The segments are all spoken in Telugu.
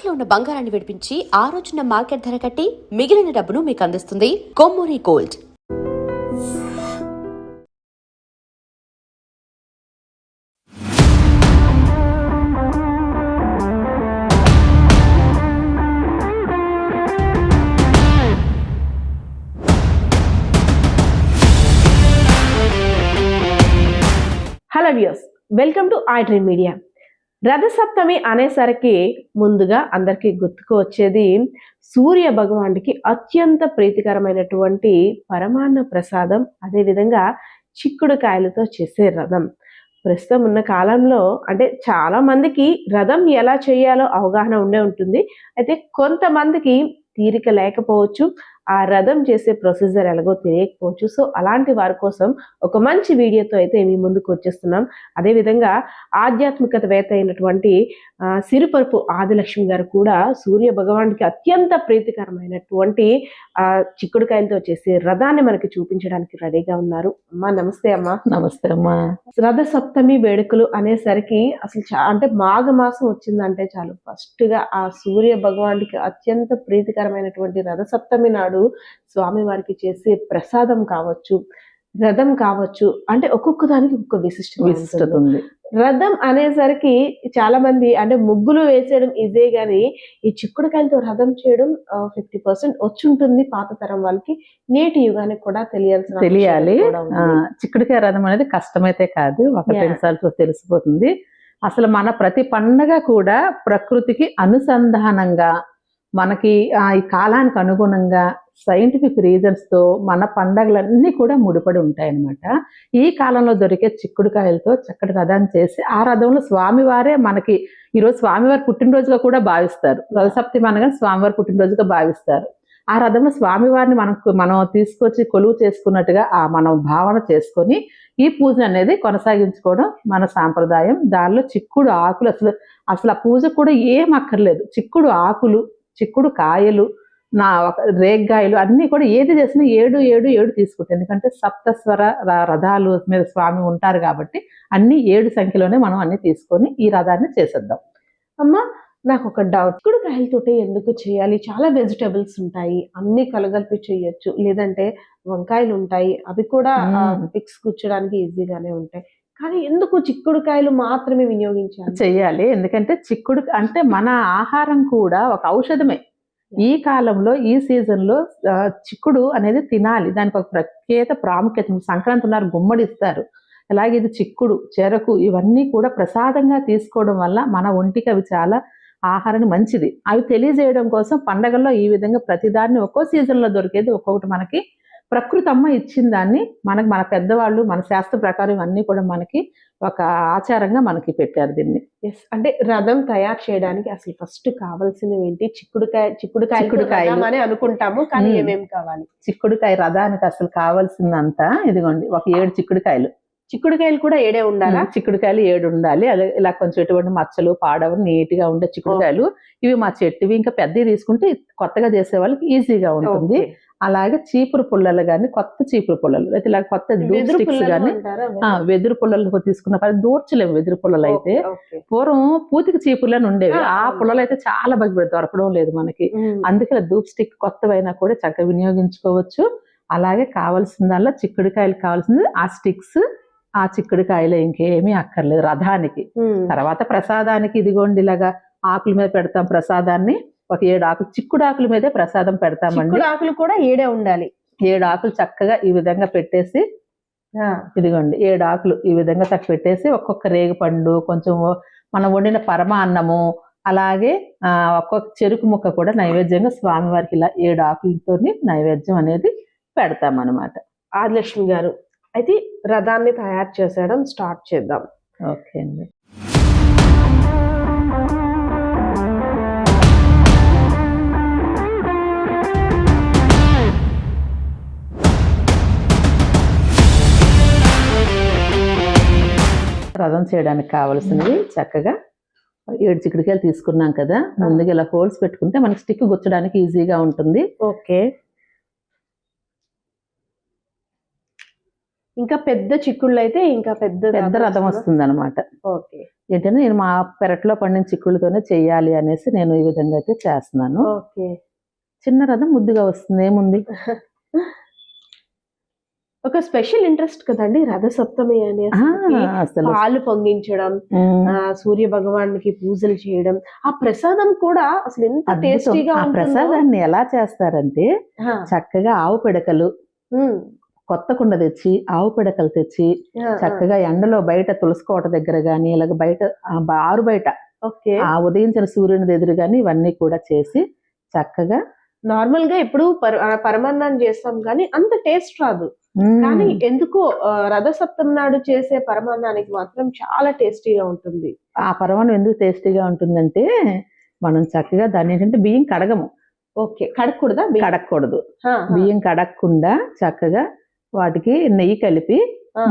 తాకట్లో ఉన్న బంగారాన్ని విడిపించి ఆ రోజున మార్కెట్ ధర కట్టి మిగిలిన డబ్బును మీకు అందిస్తుంది Kommuri gold. Hello viewers, welcome to I dream media. Rathasaptami అనేసరికి ముందుగా అందరికీ గుర్తుకు వచ్చేది సూర్య భగవానుడికి అత్యంత ప్రీతికరమైనటువంటి పరమాన్న ప్రసాదం, అదేవిధంగా చిక్కుడుకాయలతో చేసే రథం. ప్రస్తుతం ఉన్న కాలంలో అంటే చాలా మందికి రథం ఎలా చేయాలో అవగాహన ఉండే ఉంటుంది. అయితే కొంతమందికి తీరిక లేకపోవచ్చు, ఆ రథం చేసే ప్రొసీజర్ ఎలాగో తెలియకపోవచ్చు. సో అలాంటి వారి కోసం ఒక మంచి వీడియోతో అయితే మీ ముందుకు వచ్చేస్తున్నాం. అదేవిధంగా ఆధ్యాత్మికతవేత్త అయినటువంటి సిరిపరుపు ఆదిలక్ష్మి గారు కూడా సూర్య భగవానుడికి అత్యంత ప్రీతికరమైనటువంటి చిక్కుడుకాయలతో చేసే రథాన్ని మనకి చూపించడానికి రెడీగా ఉన్నారు. అమ్మా నమస్తే. అమ్మా నమస్తే అమ్మా. రథ సప్తమి వేడుకలు అనేసరికి అసలు అంటే మాఘమాసం వచ్చిందంటే చాలు ఫస్ట్ గా ఆ సూర్య భగవానుడికి అత్యంత ప్రీతికరమైనటువంటి రథ సప్తమి నాడు స్వామి వారికి చేసే ప్రసాదం కావచ్చు, రథం కావచ్చు, అంటే ఒక్కొక్క దానికి ఒక్కొక్క విశిష్టత ఉంది. రథం అనేసరికి చాలా మంది అంటే ముగ్గులు వేసేయడం ఈజీ గానీ ఈ చిక్కుడుకాయలతో రథం చేయడం 50% వచ్చి ఉంటుంది పాత తరం వాళ్ళకి. నేటి యుగానికి కూడా తెలియాలి. చిక్కుడుకాయ రథం అనేది కష్టమైతే కాదు, ఒక 2 సార్లు తెలిసిపోతుంది. అసలు మన ప్రతి పండగ కూడా ప్రకృతికి అనుసంధానంగా మనకి ఈ కాలానికి అనుగుణంగా సైంటిఫిక్ రీజన్స్ తో మన పండగలన్నీ కూడా ముడిపడి ఉంటాయన్నమాట. ఈ కాలంలో దొరికే చిక్కుడుకాయలతో చక్కటి రథాన్ని చేసి ఆ రథంలో స్వామివారే మనకి ఈరోజు స్వామివారి పుట్టినరోజుగా కూడా భావిస్తారు. రథసప్తమి అనగా స్వామివారి పుట్టినరోజుగా భావిస్తారు. ఆ రథంలో స్వామివారిని మనం తీసుకొచ్చి కొలువు చేసుకున్నట్టుగా మనం భావన చేసుకొని ఈ పూజ అనేది కొనసాగించుకోవడం మన సాంప్రదాయం. దానిలో చిక్కుడు ఆకులు అసలు ఆ పూజ కూడా ఏం అక్కర్లేదు. చిక్కుడు ఆకులు, చిక్కుడు కాయలు, రేగ్గాయలు అన్నీ కూడా ఏది చేసినా 7 తీసుకుంటాం. ఎందుకంటే సప్తస్వర రథాలు మీద స్వామి ఉంటారు కాబట్టి అన్ని 7 సంఖ్యలోనే మనం అన్ని తీసుకొని ఈ రథాన్ని చేసేద్దాం. అమ్మా నాకు ఒక డౌట్, చిక్కుడుకాయలతోటి ఎందుకు చేయాలి? చాలా వెజిటబుల్స్ ఉంటాయి, అన్ని కలగలిపి చేయొచ్చు, లేదంటే వంకాయలు ఉంటాయి, అవి కూడా పిక్స్ కూర్చోడానికి ఈజీగానే ఉంటాయి. కానీ ఎందుకు చిక్కుడుకాయలు మాత్రమే చెయ్యాలి? ఎందుకంటే చిక్కుడు అంటే మన ఆహారం కూడా ఒక ఔషధమే. ఈ కాలంలో ఈ సీజన్ లో చిక్కుడు అనేది తినాలి, దానికి ఒక ప్రత్యేక ప్రాముఖ్యత. సంక్రాంతి ఉన్నారు, గుమ్మడి ఇస్తారు. అలాగే ఇది చిక్కుడు, చెరకు ఇవన్నీ కూడా ప్రసాదంగా తీసుకోవడం వల్ల మన ఒంటికి అవి చాలా ఆహారాన్ని మంచిది. అవి తెలియజేయడం కోసం పండగల్లో ఈ విధంగా ప్రతిదాన్ని ఒక్కో సీజన్ లో దొరికేది ఒక్కొక్కటి మనకి ప్రకృతి అమ్మ ఇచ్చిన దాన్ని మన పెద్దవాళ్ళు మన శాస్త్ర ప్రకారం ఇవన్నీ కూడా మనకి ఒక ఆచారంగా మనకి పెట్టారు దీన్ని. అంటే రథం తయారు చేయడానికి అసలు ఫస్ట్ కావాల్సినవి ఏంటి? చిక్కుడుకాయ అని అనుకుంటాము, కానీ ఏమేమి కావాలి? చిక్కుడుకాయ రథానికి అసలు కావాల్సిందంతా ఇదిగోండి, ఒక 7 చిక్కుడుకాయలు. చిక్కుడుకాయలు కూడా 7 ఉండాలా? చిక్కుడుకాయలు 7 ఉండాలి. అదే ఇలా కొంచెం ఎటువంటి మచ్చలు పాడవు నీట్ గా ఉండే చిక్కుడుకాయలు. ఇవి మా చెట్టువి, ఇంకా పెద్దవి తీసుకుంటే కొత్తగా చేసే వాళ్ళకి ఈజీగా ఉంటుంది. అలాగే చీపురు పుల్లలు కానీ, కొత్త చీపురు పుల్లలు అయితే ఇలా కొత్త స్టిక్స్ కానీ, వెదురు పుల్లలు తీసుకున్న పని దూర్చలేము. వెదురు పుల్లలు అయితే పూర్వం పూతికి చీపుర్లని ఉండేవి, ఆ పుల్లలు అయితే చాలా బాగా దొరకడం లేదు మనకి. అందుకే ధూప్ స్టిక్ కొత్తవైనా కూడా చక్కగా వినియోగించుకోవచ్చు. అలాగే కావాల్సిందల్లా చిక్కుడుకాయలు కావాల్సింది ఆ స్టిక్స్, ఆ చిక్కుడుకాయలు, ఇంకేమీ అక్కర్లేదు రథానికి. తర్వాత ప్రసాదానికి ఇదిగోండి ఇలాగా ఆకుల మీద పెడతాం ప్రసాదాన్ని. ఒక 7 ఆకులు చిక్కుడు ఆకుల మీదే ప్రసాదం పెడతామండి. ఆకులు కూడా 7 ఉండాలి. 7 ఆకులు చక్కగా ఈ విధంగా పెట్టేసి, ఇదిగోండి 7 ఆకులు ఈ విధంగా చక్క పెట్టేసి, ఒక్కొక్క రేగుపండు, కొంచెం మనం వండిన పరమాన్నము, అలాగే ఒక్కొక్క చెరుకు ముక్క కూడా నైవేద్యంగా స్వామివారికి ఇలా 7 ఆకులతో నైవేద్యం అనేది పెడతామన్నమాట. ఆదిలక్ష్మి గారు, అయితే రథాన్ని తయారు చేసేయడం స్టార్ట్ చేద్దాం. ఓకే అండి. రథం చేయడానికి కావాల్సినవి చక్కగా 7 చిక్కుడుకాయలు తీసుకున్నాం కదా. ముందుగా ఇలా హోల్స్ పెట్టుకుంటే మనకి స్టిక్ గుచ్చడానికి ఈజీగా ఉంటుంది. ఓకే. ఇంకా పెద్ద చిక్కుళ్ళు అయితే ఇంకా పెద్ద రథం వస్తుంది అనమాట. ఓకే ఏంటంటే నేను మా పెరట్లో పండిన చిక్కుళ్ళతోనే చెయ్యాలి అనేసి నేను ఈ విధంగా అయితే చేస్తున్నాను. ఓకే. చిన్న రథం ముద్దుగా వస్తుంది, ఏముంది. ఒక స్పెషల్ ఇంట్రెస్ట్ కదండి రథసప్తమి అనేసి. అసలు పాలు పొంగించడం, సూర్య భగవానికి పూజలు చేయడం, ఆ ప్రసాదం కూడా అసలు ఎంత అద్భుతం. టేస్టీగా ఆ ప్రసాదాన్ని ఎలా చేస్తారంటే చక్కగా ఆవు పిడకలు, కొత్త కుండ తెచ్చి ఆవు పిడకలు తెచ్చి చక్కగా ఎండలో బయట తులసి కోట దగ్గర గాని ఇలాగ బయట ఆరు బయట ఆ ఉదయించిన సూర్యుని ఎదురు గాని ఇవన్నీ కూడా చేసి చక్కగా నార్మల్ గా ఎప్పుడు పరమాన్నాన్ని చేస్తాం కానీ అంత టేస్ట్ రాదు. కానీ ఎందుకో రథసప్తమి నాడు చేసే పరమాన్నానికి మాత్రం చాలా టేస్టీగా ఉంటుంది. ఆ పరమాన్నం ఎందుకు టేస్టీగా ఉంటుందంటే మనం చక్కగా దాన్ని ఏంటంటే బియ్యం కడగము. ఓకే, కడగకూడదా? కడగకూడదు. బియ్యం కడగకుండా చక్కగా వాటికి నెయ్యి కలిపి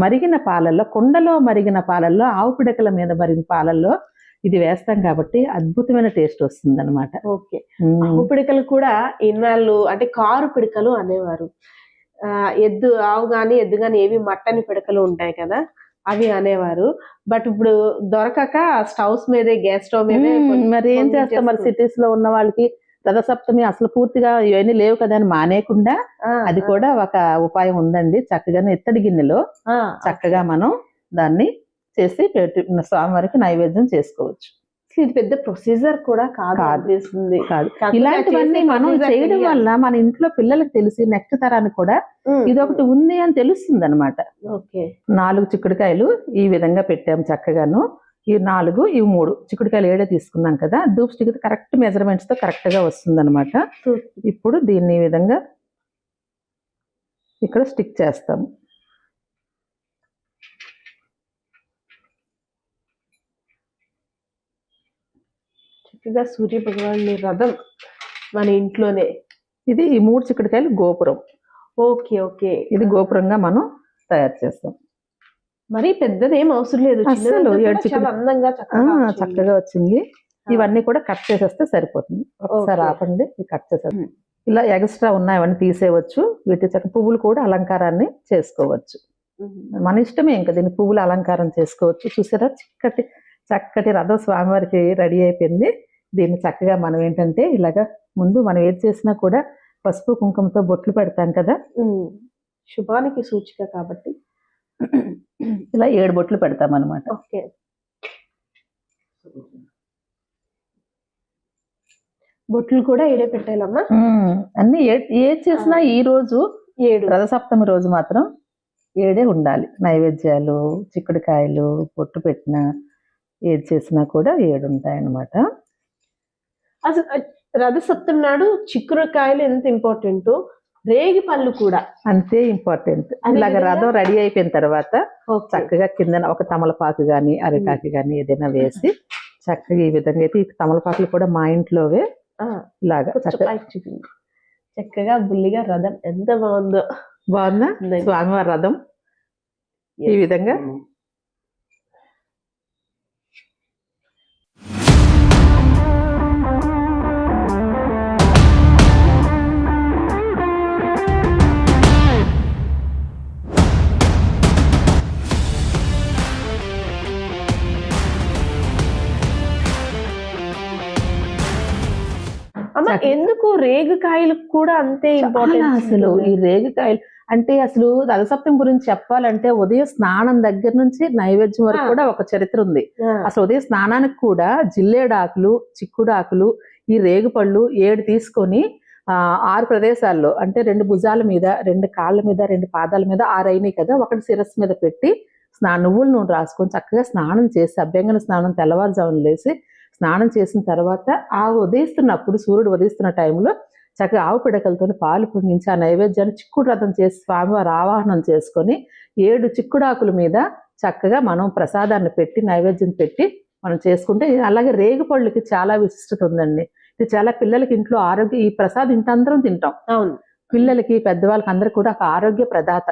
మరిగిన పాలల్లో, కుండలో మరిగిన పాలల్లో, ఆవు పిడకల మీద మరిగిన పాలల్లో ఇది వేస్తాం కాబట్టి అద్భుతమైన టేస్ట్ వస్తుంది అనమాట. ఓకే. ఆవు పిడకలు కూడా ఇన్నాళ్ళు అంటే కారు పిడకలు అనేవారు. ఎద్దు ఆవు గాని ఎద్దు గాని ఏవి మట్టని పిడకలు ఉంటాయి కదా, అవి అనేవారు. బట్ ఇప్పుడు దొరకక స్టవ్స్ మీదే, గ్యాస్ స్టవ్ మీదే. మరి ఏం చేస్తాం, మరి సిటీస్ లో ఉన్న వాళ్ళకి రథసప్తమి అసలు పూర్తిగా ఇవన్నీ లేవు కదా అని మానేయకుండా అది కూడా ఒక ఉపాయం ఉందండి. చక్కగా ఇత్తడి గిన్నెలో చక్కగా మనం దాన్ని చేసి స్వామివారికి నైవేద్యం చేసుకోవచ్చు. ఇది పెద్ద ప్రొసీజర్ కూడా కాదు. ఇలాంటివన్నీ మనం చేయడం వల్ల మన ఇంట్లో పిల్లలకు తెలిసి నెక్స్ట్ తరానికి కూడా ఇదొకటి ఉంది అని తెలుస్తుంది అనమాట. 4 చిక్కుడుకాయలు ఈ విధంగా పెట్టాము చక్కగాను. ఈ 4, ఈ 3 చిక్కుడుకాయలు 7 తీసుకున్నాం కదా, ధూప్ స్టిక్ కరెక్ట్ మెజర్మెంట్స్ తో కరెక్ట్ గా వస్తుంది అనమాట. ఇప్పుడు దీన్ని ఈ విధంగా ఇక్కడ స్టిక్ చేస్తాము. చక్కగా సూర్య భగవాన్ రథం మన ఇంట్లోనే. ఇది ఈ 3 చిక్కుడుకాయలు గోపురం. Okay okay. ఇది గోపురంగా మనం తయారు చేస్తాం. మరి పెద్దది ఏం అవసరం లేదు, అసలు అందంగా చక్కగా వచ్చింది. ఇవన్నీ కూడా కట్ చేసేస్తే సరిపోతుంది. ఒకసారి ఆపండి, కట్ చేసేస్తాం. ఇలా ఎక్స్ట్రా ఉన్నాయవన్నీ తీసేయవచ్చు. వీటి చక్క పువ్వులు కూడా అలంకారాన్ని చేసుకోవచ్చు. మన ఇష్టమే, ఇంకా దీన్ని పువ్వులు అలంకారం చేసుకోవచ్చు. చూసారా, చక్కటి రథం స్వామివారికి రెడీ అయిపోయింది. దీన్ని చక్కగా మనం ఏంటంటే ఇలాగా ముందు మనం ఏది చేసినా కూడా పసుపు కుంకుమతో బొట్లు పెడతాం కదా, శుభానికి సూచిక కాబట్టి ఇలా 7 బొట్లు పెడతాం అనమాట. ఓకే. బొట్లు కూడా 7 పెట్టాలమ్మా. అన్ని ఏది చేసినా ఈ రోజు 7 రథసప్తమి రోజు మాత్రం 7 ఉండాలి. నైవేద్యాలు, చిక్కుడుకాయలు, బొట్టు పెట్టిన ఏది చేసినా కూడా 7 ఉంటాయి అన్నమాట. అసలు రథసప్తమి నాడు చిక్కుడుకాయలు ఎంత ఇంపార్టెంట్, రేగి పళ్ళు కూడా అంతే ఇంపార్టెంట్. ఇలాగ రథం రెడీ అయిపోయిన తర్వాత చక్కగా కింద ఒక తమలపాకు గాని అరిటాకు గాని ఏదైనా వేసి చక్కగా ఈ విధంగా అయితే, ఈ తమలపాకులు కూడా మా ఇంట్లోవే ఇలాగా చక్కగా బుల్లిగా రథం ఎంత బాగుందో. బాగుందా స్వామివారి రథం ఈ విధంగా. ఎందుకు రేగికాయలు కూడా అంతే ఇంపార్టెంట్? అసలు ఈ రేగికాయలు అంటే అసలు రథసప్తమి గురించి చెప్పాలంటే ఉదయం స్నానం దగ్గర నుంచి నైవేద్యం వరకు కూడా ఒక చరిత్ర ఉంది. అసలు ఉదయం స్నానానికి కూడా జిల్లేడాకులు, చిక్కుడాకులు, ఈ రేగుపళ్ళు 7 తీసుకొని 6 ప్రదేశాల్లో అంటే 2 భుజాల మీద, 2 కాళ్ళ మీద, 2 పాదాల మీద 6 అయినాయి కదా, ఒకటి శిరస్సు మీద పెట్టి నువ్వుల నూనె రాసుకొని చక్కగా స్నానం చేసి, అభ్యంగన స్నానం తెల్లవారుజామున లేసి స్నానం చేసిన తర్వాత ఆ ఉదయిస్తున్నప్పుడు, సూర్యుడు ఉదయిస్తున్న టైంలో చక్కగా ఆవు పిడకలతో పాలు పొంగించి ఆ నైవేద్యాన్ని చిక్కుడు రథం చేసి స్వామివారి ఆవాహనం చేసుకొని 7 చిక్కుడాకుల మీద చక్కగా మనం ప్రసాదాన్ని పెట్టి నైవేద్యం పెట్టి మనం చేసుకుంటే, అలాగే రేగుపళ్ళుకి చాలా విశిష్టత ఉందండి. ఇది చాలా పిల్లలకి ఇంట్లో ఆరోగ్య, ఈ ప్రసాదం ఇంటందరం తింటాం. అవును, పిల్లలకి పెద్దవాళ్ళకి అందరికి కూడా ఒక ఆరోగ్య ప్రదాత.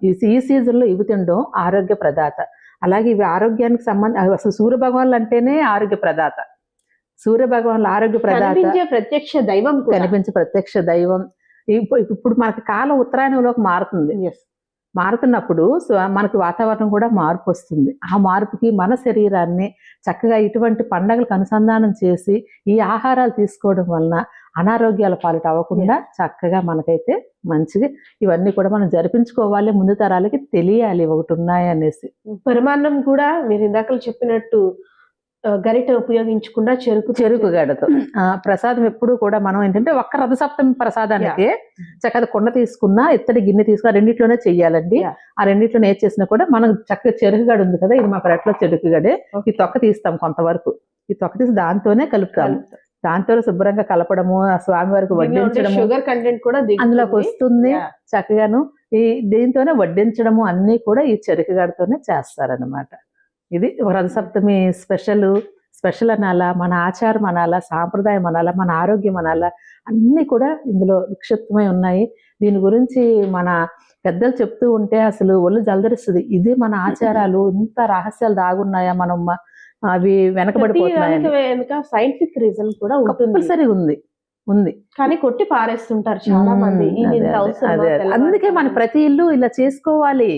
ఈ సీజన్ లో ఇవి తినడం ఆరోగ్య ప్రదాత. అలాగే ఇవి ఆరోగ్యానికి అసలు సూర్య భగవాన్లు అంటేనే ఆరోగ్య ప్రదాత. సూర్య భగవాన్ల ఆరోగ్య ప్రదాత, ప్రత్యక్ష దైవం, కనిపించే ప్రత్యక్ష దైవం. ఇప్పుడు మనకి కాలం ఉత్తరాయణంలోకి మారుతుంది. మారుతున్నప్పుడు మనకి వాతావరణం కూడా మార్పు వస్తుంది. ఆ మార్పుకి మన శరీరాన్ని చక్కగా ఇటువంటి పండగలకు అనుసంధానం చేసి ఈ ఆహారాలు తీసుకోవడం వలన అనారోగ్యాల పాలిట అవ్వకుండా చక్కగా మనకైతే మంచిగా ఇవన్నీ కూడా మనం జరిపించుకోవాలి, ముందు తరాలకి తెలియాలి ఒకటి ఉన్నాయనేసి. పరిమాణం కూడా మీరు ఇందాక చెప్పినట్టు గరిట ఉపయోగించకుండా చెరుకు గడతో ప్రసాదం ఎప్పుడు కూడా మనం ఏంటంటే ఒక్క రథసప్తమి ప్రసాదానికి చక్కగా కుండ తీసుకున్నా ఇత్తడి గిన్నె తీసుకున్నా రెండిట్లోనే చెయ్యాలండి. ఆ రెండిట్లోనే ఏది చేసినా కూడా మనం చక్కగా చెరుకు గడ ఉంది కదా, ఇది మా పెరట్లో చెరుకు గడే. ఈ తొక్క తీస్తాం కొంతవరకు, ఈ తొక్క తీసి దాంతోనే కలుపుతాము. దాంతో శుభ్రంగా కలపడము, ఆ స్వామివారికి వడ్డించడము, షుగర్ కంటెంట్ కూడా అందులోకి వస్తుంది. చక్కగాను దీంతోనే వడ్డించడము అన్ని కూడా ఈ చెరుకు గడతోనే చేస్తారనమాట. ఇది రథసప్తమి స్పెషల్ అనాలా, మన ఆచారం అనాలా, సాంప్రదాయం అనాలా, మన ఆరోగ్యం అనాలా, అన్నీ కూడా ఇందులో నిక్షిప్తమై ఉన్నాయి. దీని గురించి మన పెద్దలు చెప్తూ ఉంటే అసలు ఒళ్ళు జలదరిస్తుంది. ఇది మన ఆచారాలు, ఇంత రహస్యాలు దాగున్నాయా, మనం అవి వెనకబడిపోతున్నాయని. సైంటిఫిక్ రీజన్ కూడా కంపల్సరీ ఉంది కానీ కొట్టి పారేస్తుంటారు చాలా మంది. అందుకే మన ప్రతి ఇల్లు ఇలా చేసుకోవాలి.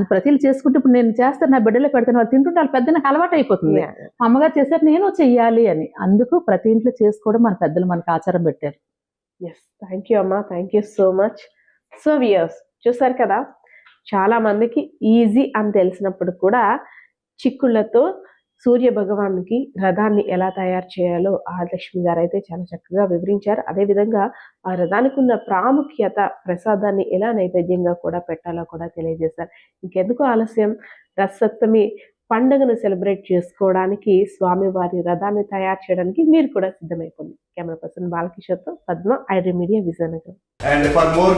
ప్రతి ఇల్లు చేసుకుంటే ఇప్పుడు నేను చేస్తాను, నా బిడ్డలో పెడతాను, వాళ్ళు తింటుంటే వాళ్ళు పెద్ద నాకు అలవాటు అయిపోతుంది. మా అమ్మగారు చేశారు నేను చెయ్యాలి అని. అందుకు ప్రతి ఇంట్లో చేసుకోవడం మన పెద్దలు మనకు ఆచారం పెట్టారు. థ్యాంక్ యూ అమ్మా, thank you so much. So viewers చూసారు కదా, చాలా మందికి ఈజీ అని తెలిసినప్పుడు కూడా చిక్కుళ్లతో సూర్య భగవానుకి రథాన్ని ఎలా తయారు చేయాలో ఆదిలక్ష్మి గారు అయితే చాలా చక్కగా వివరించారు. అదేవిధంగా ఆ రథానికి ఉన్న ప్రాముఖ్యత, ప్రసాదాన్ని ఎలా నైవేద్యంగా కూడా పెట్టాలో కూడా తెలియజేశారు. ఇంకెందుకు ఆలస్యం, రథసప్తమి పండుగను సెలబ్రేట్ చేసుకోవడానికి స్వామివారి రథాన్ని తయారు చేయడానికి మీరు కూడా సిద్ధమైపోండి. కెమెరా పర్సన్ బాలకిషోర్తో Padma, iDream media, Vizianagaram. And for more